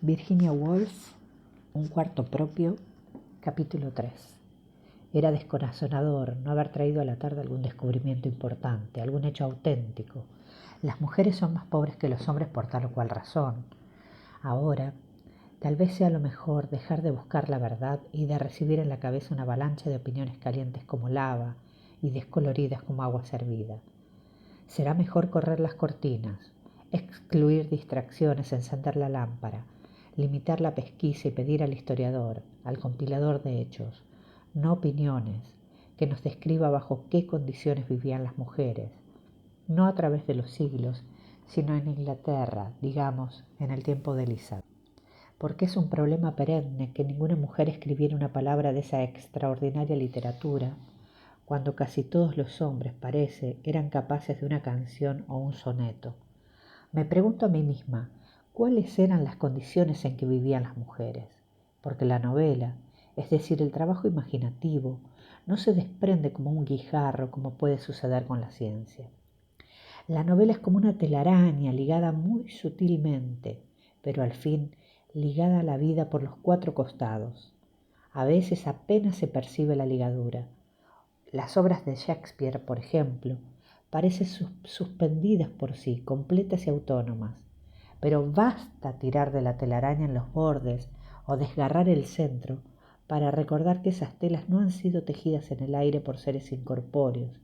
Virginia Woolf, Un cuarto propio, capítulo 3. Era descorazonador no haber traído a la tarde algún descubrimiento importante, algún hecho auténtico. Las mujeres son más pobres que los hombres por tal o cual razón. Ahora, tal vez sea lo mejor dejar de buscar la verdad y de recibir en la cabeza una avalancha de opiniones calientes como lava y descoloridas como agua servida. Será mejor correr las cortinas, excluir distracciones, encender la lámpara, limitar la pesquisa y pedir al historiador, al compilador de hechos, no opiniones, que nos describa bajo qué condiciones vivían las mujeres, no a través de los siglos, sino en Inglaterra, digamos, en el tiempo de Elizabeth. Porque es un problema perenne que ninguna mujer escribiera una palabra de esa extraordinaria literatura, cuando casi todos los hombres, parece, eran capaces de una canción o un soneto. Me pregunto a mí misma, ¿cuáles eran las condiciones en que vivían las mujeres? Porque la novela, es decir, el trabajo imaginativo, no se desprende como un guijarro como puede suceder con la ciencia. La novela es como una telaraña ligada muy sutilmente, pero al fin ligada a la vida por los cuatro costados. A veces apenas se percibe la ligadura. Las obras de Shakespeare, por ejemplo, parecen suspendidas por sí, completas y autónomas. Pero basta tirar de la telaraña en los bordes o desgarrar el centro para recordar que esas telas no han sido tejidas en el aire por seres incorpóreos,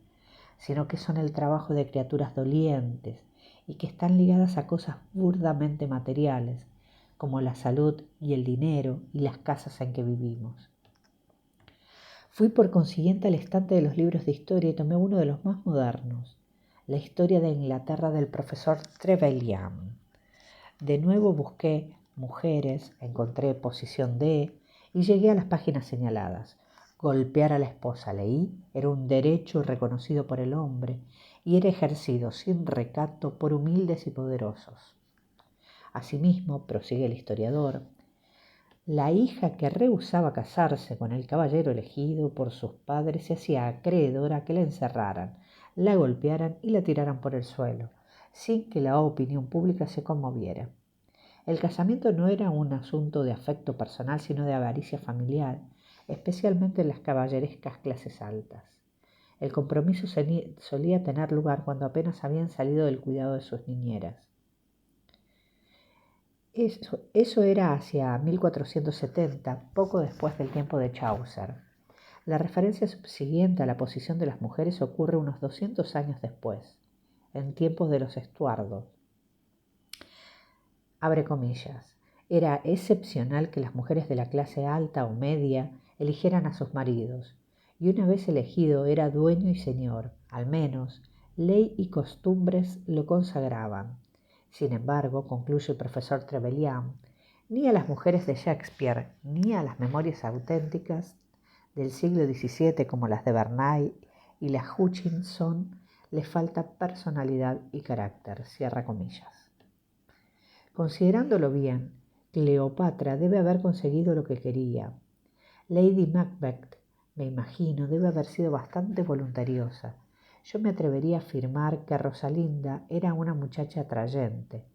sino que son el trabajo de criaturas dolientes y que están ligadas a cosas burdamente materiales, como la salud y el dinero y las casas en que vivimos. Fui por consiguiente al estante de los libros de historia y tomé uno de los más modernos, la historia de Inglaterra del profesor Trevelyan. De nuevo busqué mujeres, encontré posición D y llegué a las páginas señaladas. Golpear a la esposa, leí, era un derecho reconocido por el hombre y era ejercido sin recato por humildes y poderosos. Asimismo, prosigue el historiador, la hija que rehusaba casarse con el caballero elegido por sus padres se hacía acreedora a que la encerraran, la golpearan y la tiraran por el suelo, sin que la opinión pública se conmoviera. El casamiento no era un asunto de afecto personal, sino de avaricia familiar, especialmente en las caballerescas clases altas. El compromiso solía tener lugar cuando apenas habían salido del cuidado de sus niñeras. Eso era hacia 1470, poco después del tiempo de Chaucer. La referencia subsiguiente a la posición de las mujeres ocurre unos 200 años después, en tiempos de los Estuardos. Abre comillas. Era excepcional que las mujeres de la clase alta o media eligieran a sus maridos, y una vez elegido era dueño y señor, al menos, ley y costumbres lo consagraban. Sin embargo, concluye el profesor Trevelyan, ni a las mujeres de Shakespeare, ni a las memorias auténticas del siglo XVII como las de Bernay y las Hutchinson les falta personalidad y carácter. Cierra comillas. Considerándolo bien, Cleopatra debe haber conseguido lo que quería. Lady Macbeth, me imagino, debe haber sido bastante voluntariosa. Yo me atrevería a afirmar que Rosalinda era una muchacha atrayente.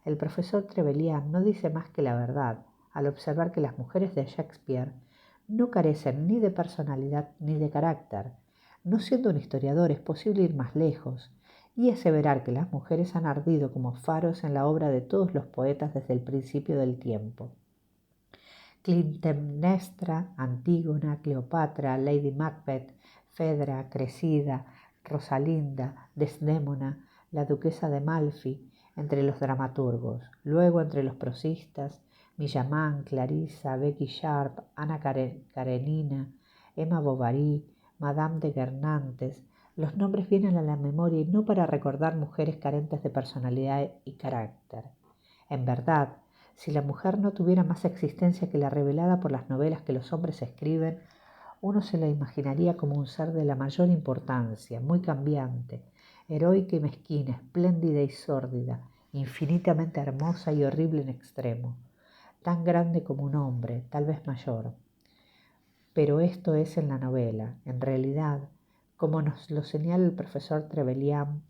El profesor Trevelyan no dice más que la verdad al observar que las mujeres de Shakespeare no carecen ni de personalidad ni de carácter. No siendo un historiador es posible ir más lejos y aseverar que las mujeres han ardido como faros en la obra de todos los poetas desde el principio del tiempo. Clitemnestra, Antígona, Cleopatra, Lady Macbeth, Fedra, Cressida, Rosalinda, Desdémona, la duquesa de Malfi, entre los dramaturgos, luego entre los prosistas, Millamán, Clarissa, Becky Sharp, Ana Karenina, Emma Bovary, Madame de Guernantes. Los nombres vienen a la memoria y no para recordar mujeres carentes de personalidad y carácter. En verdad, si la mujer no tuviera más existencia que la revelada por las novelas que los hombres escriben, uno se la imaginaría como un ser de la mayor importancia, muy cambiante, heroica y mezquina, espléndida y sórdida, infinitamente hermosa y horrible en extremo, tan grande como un hombre, tal vez mayor. Pero esto es en la novela. En realidad, como nos lo señala el profesor Trevelyan,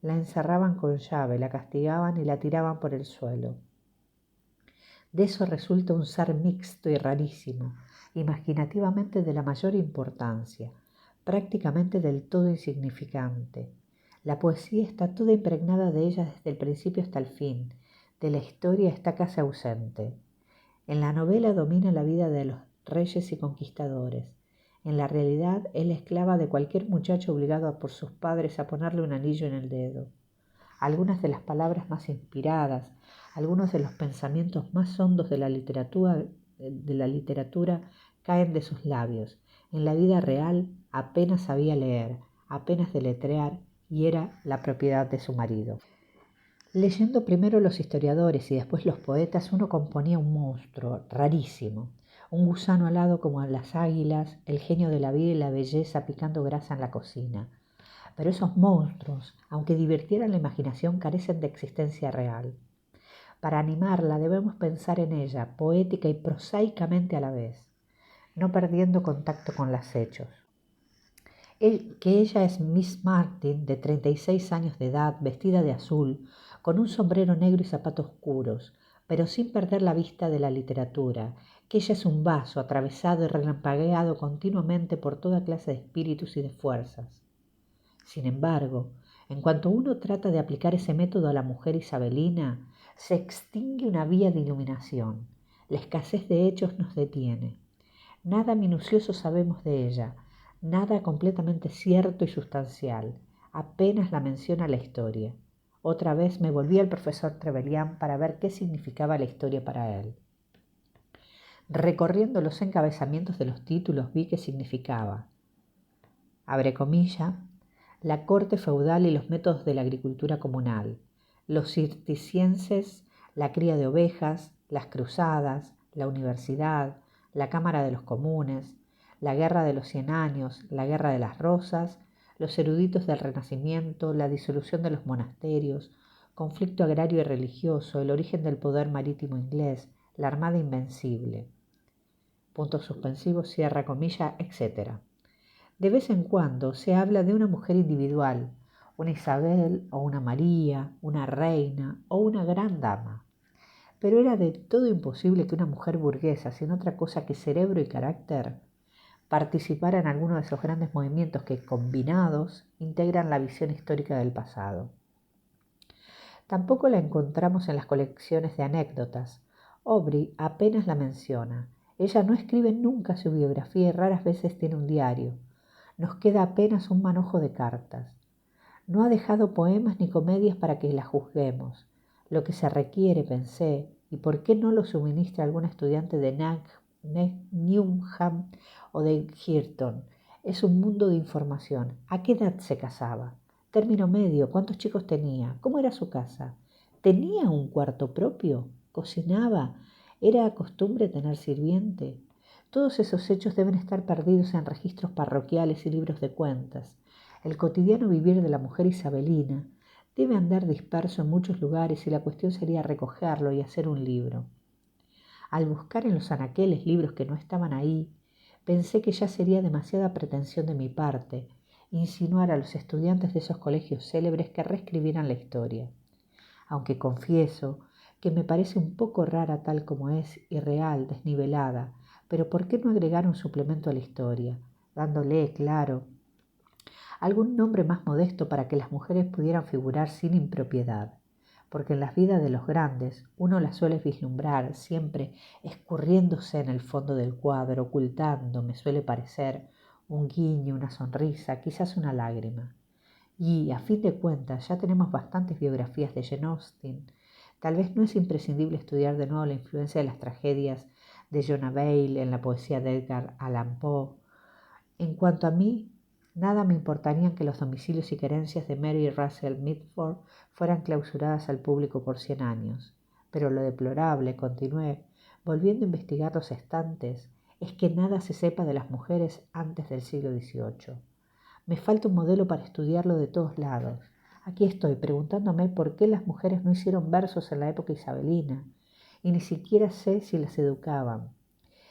la encerraban con llave, la castigaban y la tiraban por el suelo. De eso resulta un ser mixto y rarísimo, imaginativamente de la mayor importancia, prácticamente del todo insignificante. La poesía está toda impregnada de ella desde el principio hasta el fin, de la historia está casi ausente. En la novela domina la vida de los reyes y conquistadores. En la realidad es la esclava de cualquier muchacho obligado por sus padres a ponerle un anillo en el dedo. Algunas de las palabras más inspiradas, algunos de los pensamientos más hondos de la literatura caen de sus labios. En la vida real apenas sabía leer, apenas deletrear y era la propiedad de su marido. Leyendo primero los historiadores y después los poetas, uno componía un monstruo rarísimo, un gusano alado como las águilas, el genio de la vida y la belleza picando grasa en la cocina. Pero esos monstruos, aunque divirtieran la imaginación, carecen de existencia real. Para animarla debemos pensar en ella, poética y prosaicamente a la vez, no perdiendo contacto con los hechos. Que ella es Miss Martin, de 36 años de edad, vestida de azul, con un sombrero negro y zapatos oscuros, pero sin perder la vista de la literatura, que ella es un vaso atravesado y relampagueado continuamente por toda clase de espíritus y de fuerzas. Sin embargo, en cuanto uno trata de aplicar ese método a la mujer isabelina, se extingue una vía de iluminación. La escasez de hechos nos detiene. Nada minucioso sabemos de ella, nada completamente cierto y sustancial. Apenas la menciona la historia. Otra vez me volví al profesor Trevelyan para ver qué significaba la historia para él. Recorriendo los encabezamientos de los títulos vi que significaba, abre comilla, la corte feudal y los métodos de la agricultura comunal, los cirticienses, la cría de ovejas, las cruzadas, la universidad, la Cámara de los Comunes, la Guerra de los 100 años, la Guerra de las Rosas, los eruditos del Renacimiento, la disolución de los monasterios, conflicto agrario y religioso, el origen del poder marítimo inglés, la Armada Invencible, puntos suspensivos, cierra comilla, etc. De vez en cuando se habla de una mujer individual, una Isabel o una María, una reina o una gran dama. Pero era de todo imposible que una mujer burguesa, sin otra cosa que cerebro y carácter, participara en alguno de esos grandes movimientos que, combinados, integran la visión histórica del pasado. Tampoco la encontramos en las colecciones de anécdotas. Aubrey apenas la menciona. Ella no escribe nunca su biografía y raras veces tiene un diario. Nos queda apenas un manojo de cartas. No ha dejado poemas ni comedias para que la juzguemos. Lo que se requiere, pensé, y por qué no lo suministra algún estudiante de Newnham o de Girton, es un mundo de información. ¿A qué edad se casaba? Término medio, ¿cuántos chicos tenía? ¿Cómo era su casa? ¿Tenía un cuarto propio? ¿Cocinaba? ¿Era costumbre tener sirviente? Todos esos hechos deben estar perdidos en registros parroquiales y libros de cuentas. El cotidiano vivir de la mujer isabelina debe andar disperso en muchos lugares y la cuestión sería recogerlo y hacer un libro. Al buscar en los anaqueles libros que no estaban ahí, pensé que ya sería demasiada pretensión de mi parte insinuar a los estudiantes de esos colegios célebres que reescribieran la historia. Aunque confieso que me parece un poco rara tal como es, irreal, desnivelada, pero ¿por qué no agregar un suplemento a la historia, dándole, claro, algún nombre más modesto para que las mujeres pudieran figurar sin impropiedad? Porque en las vidas de los grandes uno las suele vislumbrar siempre escurriéndose en el fondo del cuadro, ocultando, me suele parecer, un guiño, una sonrisa, quizás una lágrima. Y, a fin de cuentas, ya tenemos bastantes biografías de Jane Austen. Tal vez no es imprescindible estudiar de nuevo la influencia de las tragedias de Jonah Bale en la poesía de Edgar Allan Poe. En cuanto a mí, nada me importaría que los domicilios y querencias de Mary Russell Mitford fueran clausuradas al público por 100 años. Pero lo deplorable, continué, volviendo a investigar los estantes, es que nada se sepa de las mujeres antes del siglo XVIII. Me falta un modelo para estudiarlo de todos lados. Aquí estoy preguntándome por qué las mujeres no hicieron versos en la época isabelina, y ni siquiera sé si las educaban,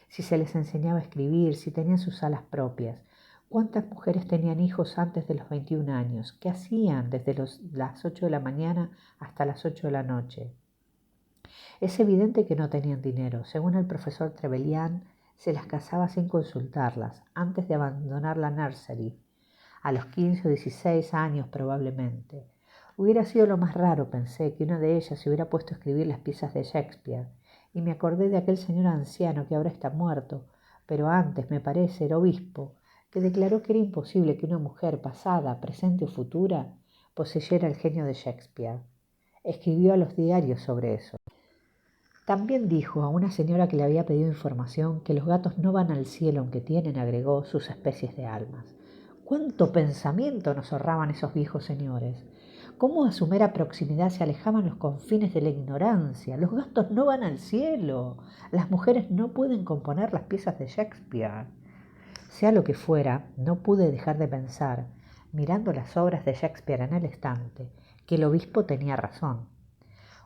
si se les enseñaba a escribir, si tenían sus salas propias. ¿Cuántas mujeres tenían hijos antes de los 21 años? ¿Qué hacían desde las 8 de la mañana hasta las 8 de la noche? Es evidente que no tenían dinero. Según el profesor Trevelyan, se las casaba sin consultarlas, antes de abandonar la nursery, a los 15 o 16 años probablemente. Hubiera sido lo más raro, pensé, que una de ellas se hubiera puesto a escribir las piezas de Shakespeare, y me acordé de aquel señor anciano que ahora está muerto, pero antes, me parece, era obispo, que declaró que era imposible que una mujer pasada, presente o futura poseyera el genio de Shakespeare. Escribió a los diarios sobre eso. También dijo a una señora que le había pedido información que los gatos no van al cielo aunque tienen, agregó, sus especies de almas. ¡Cuánto pensamiento nos ahorraban esos viejos señores! ¿Cómo a su mera proximidad se alejaban los confines de la ignorancia? Los gatos no van al cielo. Las mujeres no pueden componer las piezas de Shakespeare. Sea lo que fuera, no pude dejar de pensar, mirando las obras de Shakespeare en el estante, que el obispo tenía razón.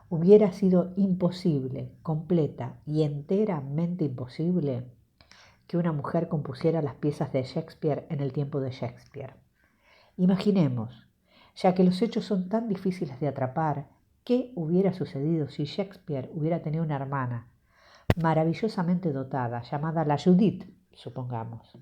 Hubiera sido imposible, completa y enteramente imposible, que una mujer compusiera las piezas de Shakespeare en el tiempo de Shakespeare. Imaginemos, ya que los hechos son tan difíciles de atrapar, ¿qué hubiera sucedido si Shakespeare hubiera tenido una hermana maravillosamente dotada, llamada la Judith, supongamos?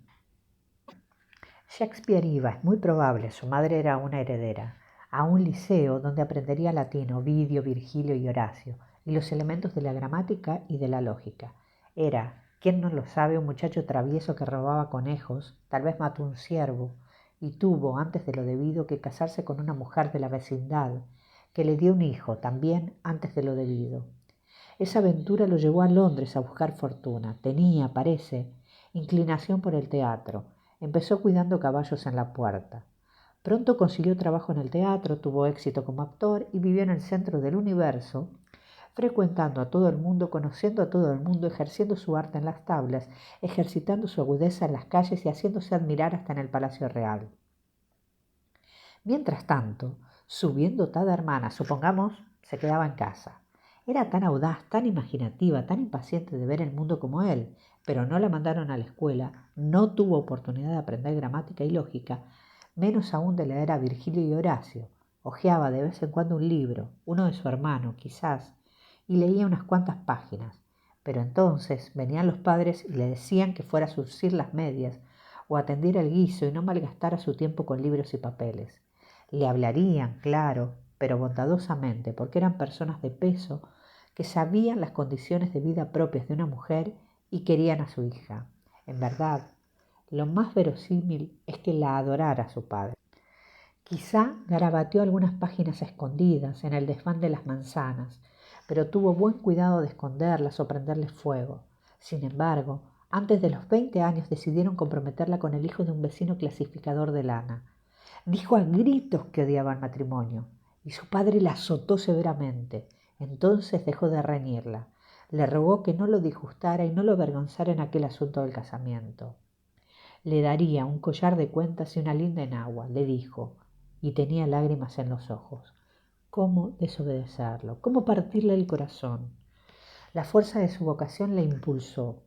Shakespeare iba, es muy probable, su madre era una heredera, a un liceo donde aprendería latín, Ovidio, Virgilio y Horacio, y los elementos de la gramática y de la lógica. Era, ¿quién no lo sabe?, un muchacho travieso que robaba conejos, tal vez mató un ciervo, y tuvo, antes de lo debido, que casarse con una mujer de la vecindad, que le dio un hijo, también antes de lo debido. Esa aventura lo llevó a Londres a buscar fortuna. Tenía, parece, inclinación por el teatro. Empezó cuidando caballos en la puerta. Pronto consiguió trabajo en el teatro, tuvo éxito como actor y vivió en el centro del universo, frecuentando a todo el mundo, conociendo a todo el mundo, ejerciendo su arte en las tablas, ejercitando su agudeza en las calles y haciéndose admirar hasta en el Palacio Real. Mientras tanto, su bien dotada hermana, supongamos, se quedaba en casa. Era tan audaz, tan imaginativa, tan impaciente de ver el mundo como él, pero no la mandaron a la escuela, no tuvo oportunidad de aprender gramática y lógica, menos aún de leer a Virgilio y Horacio. Hojeaba de vez en cuando un libro, uno de su hermano, quizás, y leía unas cuantas páginas. Pero entonces venían los padres y le decían que fuera a surcir las medias o atendiera el guiso y no malgastara su tiempo con libros y papeles. Le hablarían, claro, pero bondadosamente, porque eran personas de peso que sabían las condiciones de vida propias de una mujer y querían a su hija. En verdad, lo más verosímil es que la adorara su padre. Quizá garabateó algunas páginas escondidas en el desván de las manzanas, pero tuvo buen cuidado de esconderlas o prenderles fuego. Sin embargo, antes de los 20 años decidieron comprometerla con el hijo de un vecino clasificador de lana. Dijo a gritos que odiaba el matrimonio, y su padre la azotó severamente. Entonces dejó de reñirla. Le rogó que no lo disgustara y no lo avergonzara en aquel asunto del casamiento. Le daría un collar de cuentas y una linda enagua, le dijo, y tenía lágrimas en los ojos. ¿Cómo desobedecerlo? ¿Cómo partirle el corazón? La fuerza de su vocación le impulsó.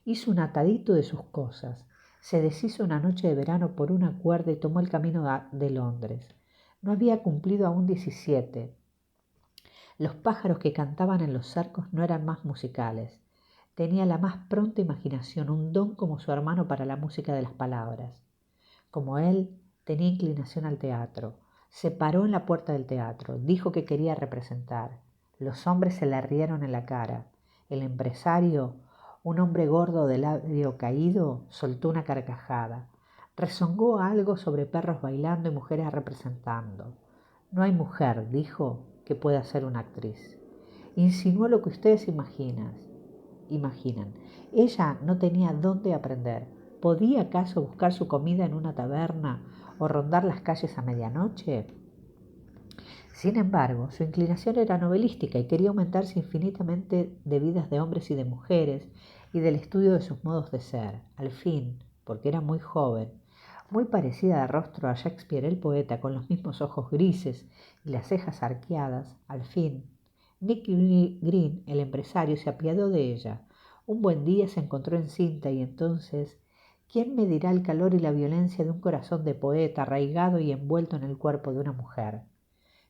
Hizo un atadito de sus cosas. Se deshizo una noche de verano por una cuerda y tomó el camino de Londres. No había cumplido aún 17. Los pájaros que cantaban en los cercos no eran más musicales. Tenía la más pronta imaginación, un don como su hermano para la música de las palabras. Como él, tenía inclinación al teatro. Se paró en la puerta del teatro, dijo que quería representar. Los hombres se le rieron en la cara. El empresario, un hombre gordo de labio caído, soltó una carcajada. Rezongó algo sobre perros bailando y mujeres representando. No hay mujer, dijo, que pueda ser una actriz. Insinuó lo que ustedes imaginan. Ella no tenía dónde aprender. ¿Podía acaso buscar su comida en una taberna o rondar las calles a medianoche? Sin embargo, su inclinación era novelística y quería aumentarse infinitamente de vidas de hombres y de mujeres y del estudio de sus modos de ser. Al fin, porque era muy joven, muy parecida de rostro a Shakespeare el poeta, con los mismos ojos grises y las cejas arqueadas, al fin, Nick Green, el empresario, se apiadó de ella. Un buen día se encontró encinta y entonces, ¿quién medirá el calor y la violencia de un corazón de poeta arraigado y envuelto en el cuerpo de una mujer?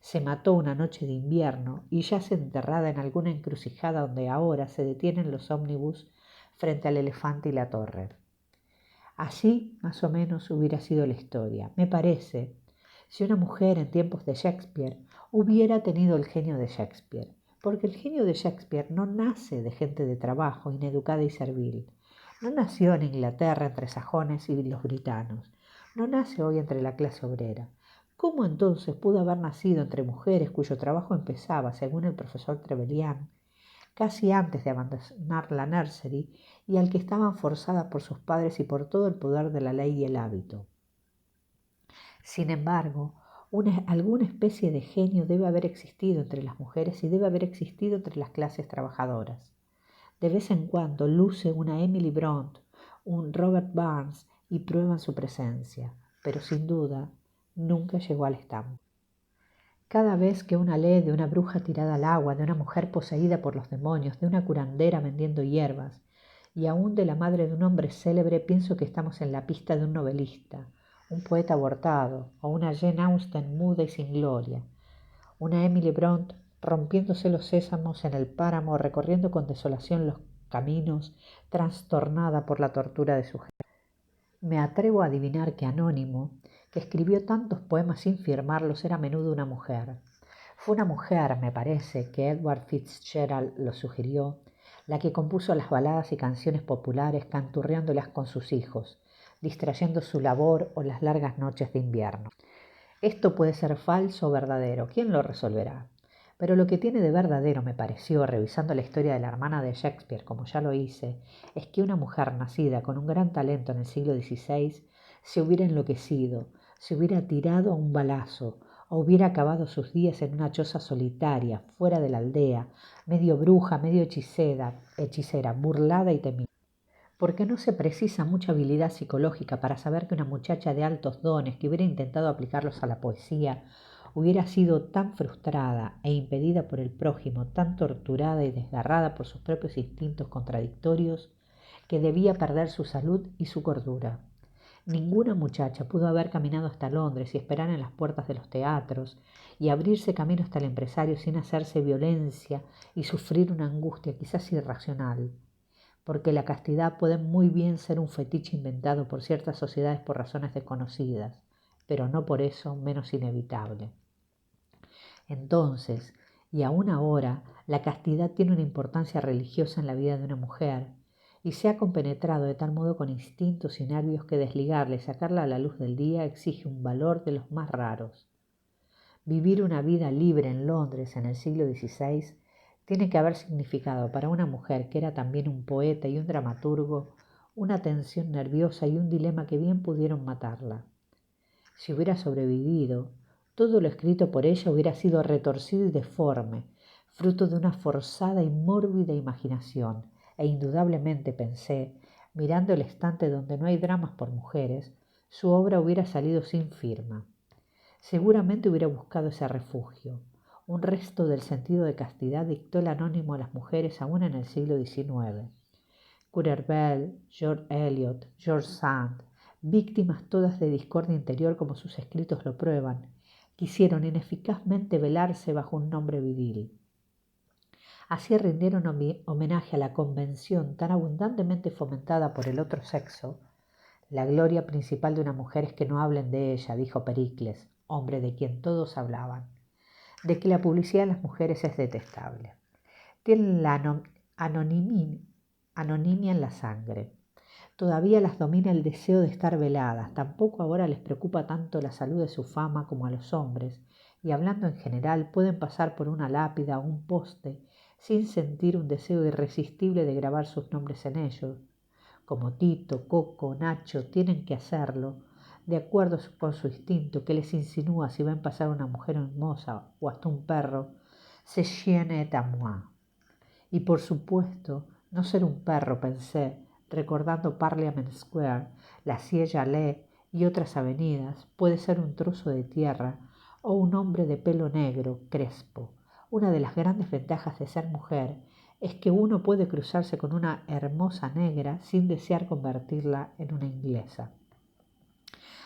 Se mató una noche de invierno y yace enterrada en alguna encrucijada donde ahora se detienen los ómnibus frente al elefante y la torre. Así, más o menos, hubiera sido la historia. Me parece, si una mujer en tiempos de Shakespeare hubiera tenido el genio de Shakespeare, porque el genio de Shakespeare no nace de gente de trabajo, ineducada y servil. No nació en Inglaterra entre sajones y los britanos. No nace hoy entre la clase obrera. ¿Cómo entonces pudo haber nacido entre mujeres cuyo trabajo empezaba, según el profesor Trevelyan, casi antes de abandonar la nursery y al que estaban forzadas por sus padres y por todo el poder de la ley y el hábito? Sin embargo, alguna especie de genio debe haber existido entre las mujeres y debe haber existido entre las clases trabajadoras. De vez en cuando luce una Emily Bront, un Robert Burns y prueban su presencia, pero sin duda nunca llegó al estampo. Cada vez que una lee de una bruja tirada al agua, de una mujer poseída por los demonios, de una curandera vendiendo hierbas, y aún de la madre de un hombre célebre, pienso que estamos en la pista de un novelista, un poeta abortado, o una Jane Austen muda y sin gloria, una Emily Bront rompiéndose los sésamos en el páramo, recorriendo con desolación los caminos, trastornada por la tortura de su jefe. Me atrevo a adivinar que Anónimo, que escribió tantos poemas sin firmarlos, era a menudo una mujer. Fue una mujer, me parece, que Edward Fitzgerald lo sugirió, la que compuso las baladas y canciones populares canturreándolas con sus hijos, distrayendo su labor o las largas noches de invierno. Esto puede ser falso o verdadero, ¿quién lo resolverá? Pero lo que tiene de verdadero, me pareció, revisando la historia de la hermana de Shakespeare, como ya lo hice, es que una mujer nacida con un gran talento en el siglo XVI se hubiera enloquecido, se hubiera tirado a un balazo, o hubiera acabado sus días en una choza solitaria, fuera de la aldea, medio bruja, medio hechicera, burlada y temida. Porque no se precisa mucha habilidad psicológica para saber que una muchacha de altos dones que hubiera intentado aplicarlos a la poesía hubiera sido tan frustrada e impedida por el prójimo, tan torturada y desgarrada por sus propios instintos contradictorios, que debía perder su salud y su cordura. Ninguna muchacha pudo haber caminado hasta Londres y esperar en las puertas de los teatros y abrirse camino hasta el empresario sin hacerse violencia y sufrir una angustia quizás irracional, porque la castidad puede muy bien ser un fetiche inventado por ciertas sociedades por razones desconocidas, pero no por eso menos inevitable. Entonces, y aún ahora, la castidad tiene una importancia religiosa en la vida de una mujer, y se ha compenetrado de tal modo con instintos y nervios que desligarla y sacarla a la luz del día exige un valor de los más raros. Vivir una vida libre en Londres en el siglo XVI tiene que haber significado para una mujer que era también un poeta y un dramaturgo una tensión nerviosa y un dilema que bien pudieron matarla. Si hubiera sobrevivido, todo lo escrito por ella hubiera sido retorcido y deforme, fruto de una forzada y mórbida imaginación, e indudablemente pensé, mirando el estante donde no hay dramas por mujeres, su obra hubiera salido sin firma. Seguramente hubiera buscado ese refugio. Un resto del sentido de castidad dictó el Anónimo a las mujeres aún en el siglo XIX. Currer Bell, George Eliot, George Sand, víctimas todas de discordia interior como sus escritos lo prueban, quisieron ineficazmente velarse bajo un nombre viril. Así rindieron homenaje a la convención tan abundantemente fomentada por el otro sexo. La gloria principal de una mujer es que no hablen de ella, dijo Pericles, hombre de quien todos hablaban, de que la publicidad de las mujeres es detestable. Tienen la anonimia en la sangre. Todavía las domina el deseo de estar veladas. Tampoco ahora les preocupa tanto la salud de su fama como a los hombres, y hablando en general pueden pasar por una lápida o un poste sin sentir un deseo irresistible de grabar sus nombres en ellos. Como Tito, Coco, Nacho tienen que hacerlo, de acuerdo con su instinto que les insinúa si ven pasar una mujer hermosa o hasta un perro, c'est chien et à moi. Y por supuesto, no ser un perro, pensé, recordando Parliament Square, la Sieges y otras avenidas, puede ser un trozo de tierra o un hombre de pelo negro, crespo. Una de las grandes ventajas de ser mujer es que uno puede cruzarse con una hermosa negra sin desear convertirla en una inglesa.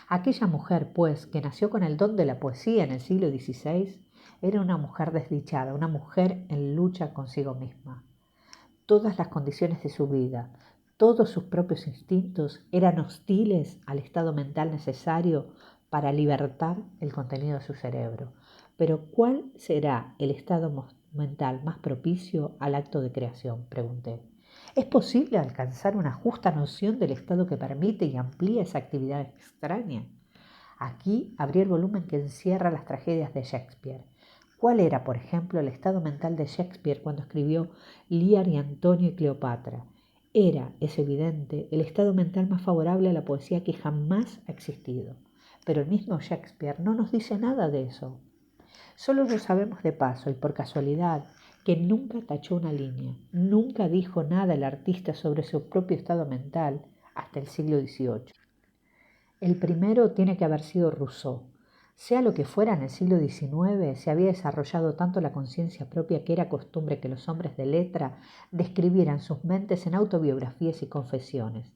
Aquella mujer, pues, que nació con el don de la poesía en el siglo XVI, Era una mujer desdichada, una mujer en lucha consigo misma. Todas las condiciones de su vida, todos sus propios instintos eran hostiles al estado mental necesario para libertar el contenido de su cerebro. Pero ¿cuál será el estado mental más propicio al acto de creación?, pregunté. ¿Es posible alcanzar una justa noción del estado que permite y amplía esa actividad extraña? Aquí abrí el volumen que encierra las tragedias de Shakespeare. ¿Cuál era, por ejemplo, el estado mental de Shakespeare cuando escribió Lear y Antonio y Cleopatra? Era, es evidente, el estado mental más favorable a la poesía que jamás ha existido. Pero el mismo Shakespeare no nos dice nada de eso. Solo lo sabemos de paso y por casualidad que nunca tachó una línea, nunca dijo nada el artista sobre su propio estado mental hasta el siglo XVIII. El primero tiene que haber sido Rousseau. Sea lo que fuera, en el siglo XIX se había desarrollado tanto la conciencia propia que era costumbre que los hombres de letra describieran sus mentes en autobiografías y confesiones.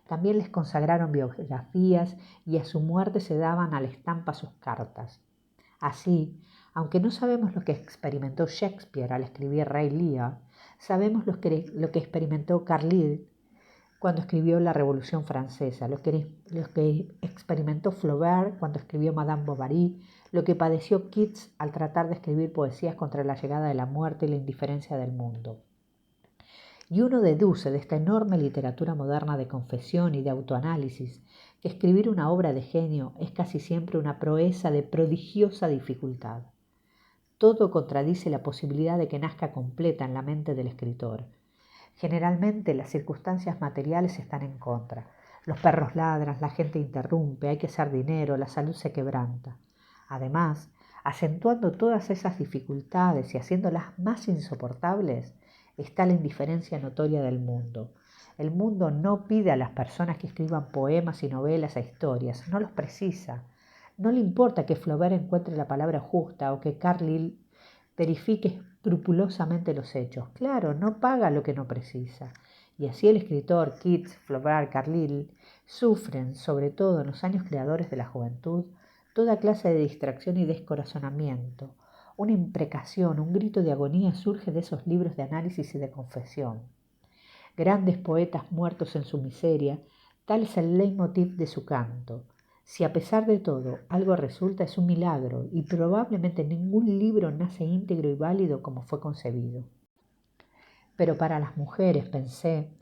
También les consagraron biografías y a su muerte se daban a la estampa sus cartas. Así, aunque no sabemos lo que experimentó Shakespeare al escribir Rey Lear, sabemos lo que experimentó Carlyle cuando escribió La Revolución Francesa, lo que experimentó Flaubert cuando escribió Madame Bovary, lo que padeció Keats al tratar de escribir poesías contra la llegada de la muerte y la indiferencia del mundo. Y uno deduce de esta enorme literatura moderna de confesión y de autoanálisis que escribir una obra de genio es casi siempre una proeza de prodigiosa dificultad. Todo contradice la posibilidad de que nazca completa en la mente del escritor. Generalmente las circunstancias materiales están en contra. Los perros ladran, la gente interrumpe, hay que hacer dinero, la salud se quebranta. Además, acentuando todas esas dificultades y haciéndolas más insoportables, está la indiferencia notoria del mundo. El mundo no pide a las personas que escriban poemas y novelas e historias, no los precisa. No le importa que Flaubert encuentre la palabra justa o que Carlyle verifique escrupulosamente los hechos. Claro, no paga lo que no precisa. Y así el escritor, Keats, Flaubert, Carlyle, sufren, sobre todo en los años creadores de la juventud, toda clase de distracción y descorazonamiento. Una imprecación, un grito de agonía surge de esos libros de análisis y de confesión. Grandes poetas muertos en su miseria, tal es el leitmotiv de su canto. Si a pesar de todo algo resulta, es un milagro y probablemente ningún libro nace íntegro y válido como fue concebido. Pero para las mujeres, pensé,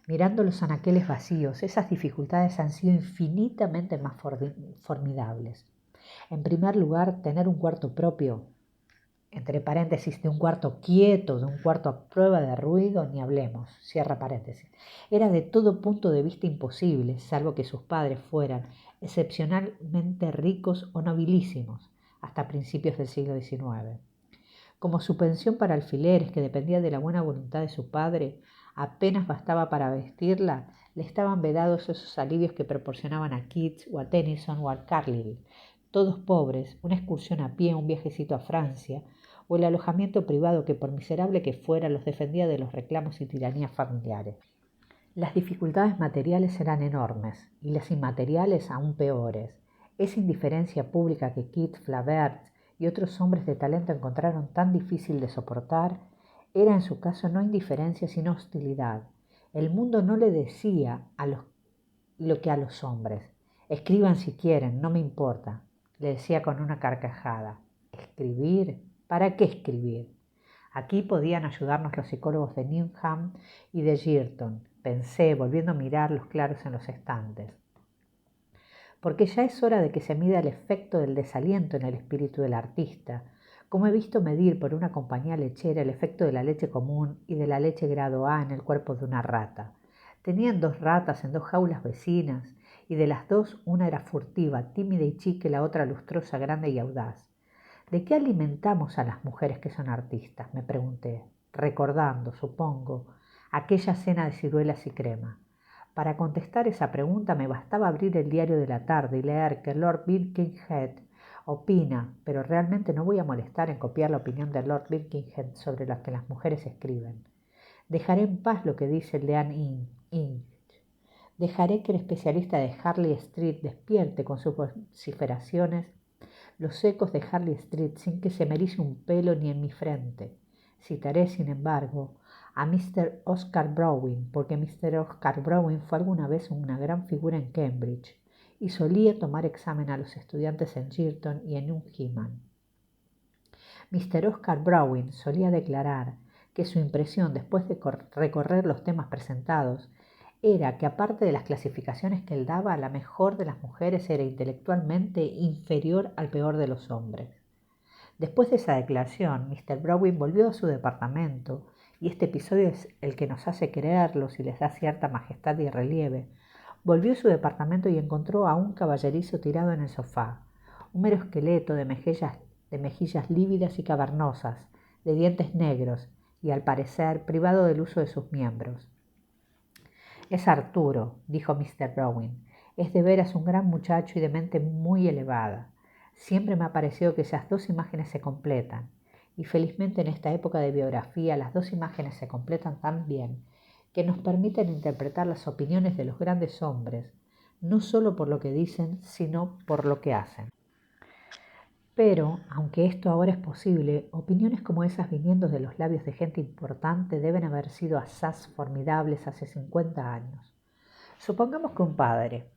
mirando los anaqueles vacíos, esas dificultades han sido infinitamente más formidables. En primer lugar, tener un cuarto propio, entre paréntesis, de un cuarto quieto, de un cuarto a prueba de ruido, ni hablemos, cierra paréntesis. Era de todo punto de vista imposible, salvo que sus padres fueran excepcionalmente ricos o nobilísimos, hasta principios del siglo XIX. Como su pensión para alfileres, que dependía de la buena voluntad de su padre, apenas bastaba para vestirla, le estaban vedados esos alivios que proporcionaban a Keats o a Tennyson o a Carlyle, todos pobres, una excursión a pie, un viajecito a Francia, o el alojamiento privado que, por miserable que fuera, los defendía de los reclamos y tiranías familiares. Las dificultades materiales eran enormes, y las inmateriales aún peores. Esa indiferencia pública que Keats, Flaubert y otros hombres de talento encontraron tan difícil de soportar, era en su caso no indiferencia sino hostilidad. El mundo no le decía lo que a los hombres. Escriban si quieren, no me importa, le decía con una carcajada. ¿Escribir? ¿Para qué escribir? Aquí podían ayudarnos los psicólogos de Newnham y de Girton, pensé, volviendo a mirar los claros en los estantes. Porque ya es hora de que se mida el efecto del desaliento en el espíritu del artista, como he visto medir por una compañía lechera el efecto de la leche común y de la leche grado A en el cuerpo de una rata. Tenían 2 ratas en 2 jaulas vecinas, y de las 2 una era furtiva, tímida y chica, y la otra lustrosa, grande y audaz. ¿De qué alimentamos a las mujeres que son artistas?, me pregunté, recordando, supongo, aquella cena de ciruelas y crema. Para contestar esa pregunta me bastaba abrir el diario de la tarde y leer que Lord Birkenhead opina, pero realmente no voy a molestar en copiar la opinión de Lord Birkenhead sobre lo que las mujeres escriben. Dejaré en paz lo que dice Leanne Inge. Dejaré que el especialista de Harley Street despierte con sus vociferaciones los ecos de Harley Street sin que se me erice un pelo ni en mi frente. Citaré, sin embargo, a Mr. Oscar Browning, porque Mr. Oscar Browning fue alguna vez una gran figura en Cambridge y solía tomar examen a los estudiantes en Girton y en Newhaven. Mr. Oscar Browning solía declarar que su impresión después de recorrer los temas presentados era que, aparte de las clasificaciones que él daba, la mejor de las mujeres era intelectualmente inferior al peor de los hombres. Después de esa declaración, Mr. Browning volvió a su departamento, y este episodio es el que nos hace creerlos y les da cierta majestad y relieve. Volvió a su departamento y encontró a un caballerizo tirado en el sofá, un mero esqueleto de mejillas lívidas y cavernosas, de dientes negros y, al parecer, privado del uso de sus miembros. «Es Arturo», dijo Mr. Browning. «Es de veras un gran muchacho y de mente muy elevada. Siempre me ha parecido que esas dos imágenes se completan, y felizmente en esta época de biografía las dos imágenes se completan tan bien que nos permiten interpretar las opiniones de los grandes hombres, no solo por lo que dicen, sino por lo que hacen». Pero, aunque esto ahora es posible, opiniones como esas viniendo de los labios de gente importante deben haber sido asaz formidables hace 50 años. Supongamos que un padre,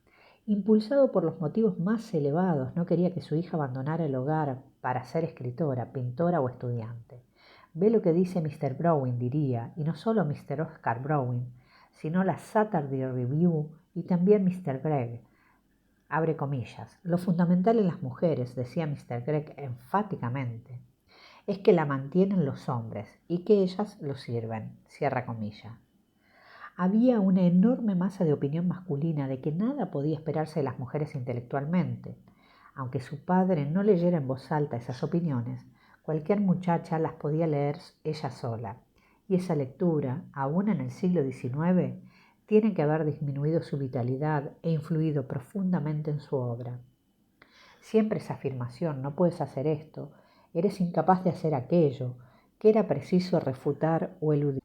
impulsado por los motivos más elevados, no quería que su hija abandonara el hogar para ser escritora, pintora o estudiante. Ve lo que dice Mr. Browning, diría, y no solo Mr. Oscar Browning, sino la Saturday Review y también Mr. Gregg. Abre comillas. «Lo fundamental en las mujeres», decía Mr. Gregg enfáticamente, «es que la mantienen los hombres y que ellas lo sirven». Cierra comillas. Había una enorme masa de opinión masculina de que nada podía esperarse de las mujeres intelectualmente. Aunque su padre no leyera en voz alta esas opiniones, cualquier muchacha las podía leer ella sola, y esa lectura, aún en el siglo XIX, tiene que haber disminuido su vitalidad e influido profundamente en su obra. Siempre esa afirmación, «no puedes hacer esto, eres incapaz de hacer aquello», que era preciso refutar o eludir.